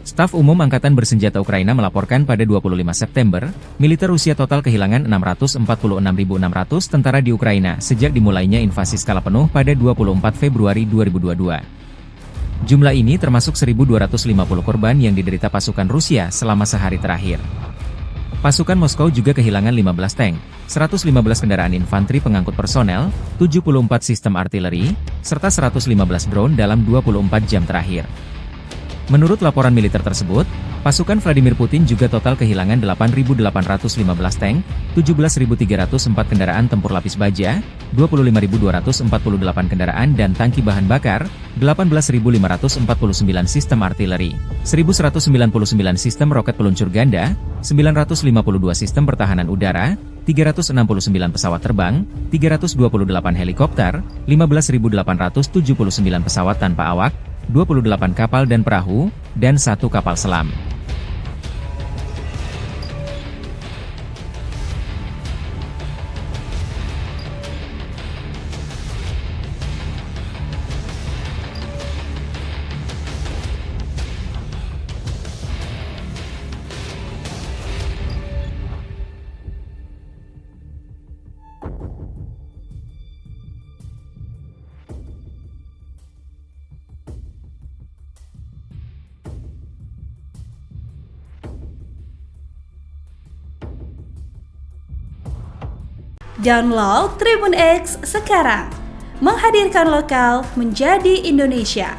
Staf Umum Angkatan Bersenjata Ukraina melaporkan pada 25 September, militer Rusia total kehilangan 646.600 tentara di Ukraina sejak dimulainya invasi skala penuh pada 24 Februari 2022. Jumlah ini termasuk 1.250 korban yang diderita pasukan Rusia selama sehari terakhir. Pasukan Moskow juga kehilangan 15 tank, 115 kendaraan infanteri pengangkut personel, 74 sistem artileri, serta 115 drone dalam 24 jam terakhir. Menurut laporan militer tersebut, pasukan Vladimir Putin juga total kehilangan 8.815 tank, 17.304 kendaraan tempur lapis baja, 25.248 kendaraan dan tangki bahan bakar, 18.549 sistem artileri, 1.199 sistem roket peluncur ganda, 952 sistem pertahanan udara, 369 pesawat terbang, 328 helikopter, 15.879 pesawat tanpa awak, 28 kapal dan perahu, dan 1 kapal selam. Download Tribun X sekarang, menghadirkan lokal menjadi Indonesia.